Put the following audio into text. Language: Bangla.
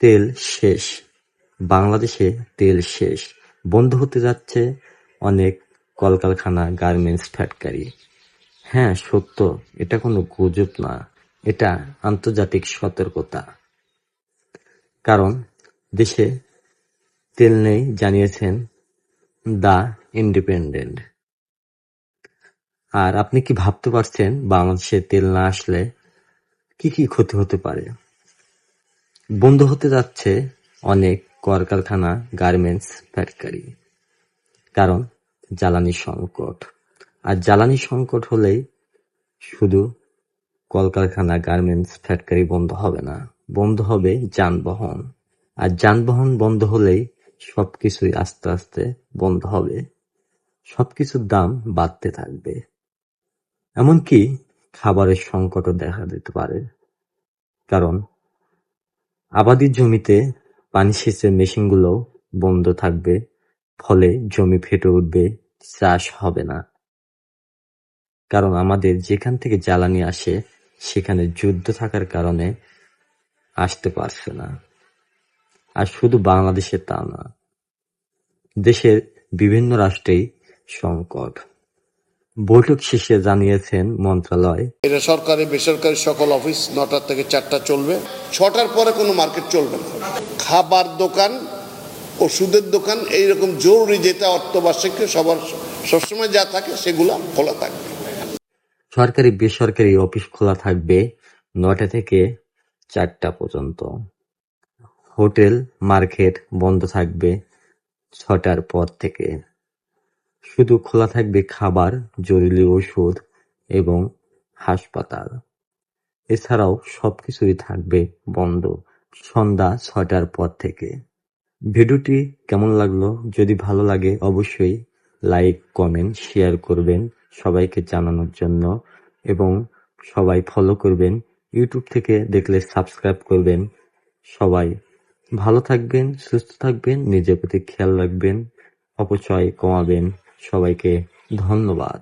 তেল শেষ, বাংলাদেশে তেল শেষ, বন্ধ হতে যাচ্ছে অনেক কলকারখানা, গার্মেন্টস ফ্যাক্টরি। হ্যাঁ সত্য, এটা কোনো গুজব না, এটা আন্তর্জাতিক সতর্কতা। কারণ দেশে তেল নেই জানিয়েছেন দ্য ইন্ডিপেন্ডেন্ট। আর আপনি কি ভাবতে পারছেন বাংলাদেশে তেল না আসলে কি কি ক্ষতি হতে পারে? বন্ধ হতে যাচ্ছে অনেক কলকারখানা, গার্মেন্টস ফ্যাক্টরি। কারণ জ্বালানি সংকট। আর জ্বালানি সংকট হলেই শুধু কলকারখানা, গার্মেন্টস ফ্যাক্টরি বন্ধ হবে না, বন্ধ হবে যানবাহন। আর যানবাহন বন্ধ হলেই সবকিছুই আস্তে আস্তে বন্ধ হবে, সবকিছুর দাম বাড়তে থাকবে। এমনকি খাবারের সংকটও দেখা দিতে পারে। কারণ আবাদির জমিতে পানি সেচের মেশিনগুলো বন্ধ থাকবে, ফলে জমি ফেটে উঠবে, চাষ হবে না। কারণ আমাদের যেখান থেকে জ্বালানি আসে সেখানে যুদ্ধ থাকার কারণে আসতে পারছে না। আর শুধু বাংলাদেশে তা না, দেশের বিভিন্ন রাষ্ট্রেই সংকট। বৈঠক শেষে জানিয়েছেন মন্ত্রণালয়, এটা সরকারি বেসরকারি সকল অফিস 9টা থেকে 4টা চলবে, 6টার পরে কোনো মার্কেট চলবে না। খাবার দোকান, ওষুধের দোকান, এইরকম জরুরি যেটা অত্যাবশ্যক সবার সবসময় যা থাকে সেগুলো খোলা থাকবে। সরকারি বেসরকারি অফিস খোলা থাকবে 9টা থেকে 4টা পর্যন্ত। হোটেল, মার্কেট বন্ধ থাকবে 6টার পর থেকে। শুধু খোলা থাকবে খাবার, জরুরি ওষুধ এবং হাসপাতাল। এছাড়াও সবকিছুই থাকবে বন্ধ সন্ধ্যা 6টার পর থেকে। ভিডিওটি কেমন লাগলো? যদি ভালো লাগে অবশ্যই লাইক, কমেন্ট, শেয়ার করবেন সবাইকে জানানোর জন্য, এবং সবাই ফলো করবেন। ইউটিউব থেকে দেখলে সাবস্ক্রাইব করবেন। সবাই ভালো থাকবেন, সুস্থ থাকবেন, নিজের প্রতি খেয়াল রাখবেন, অপচয় কমাবেন। সবাইকে ধন্যবাদ।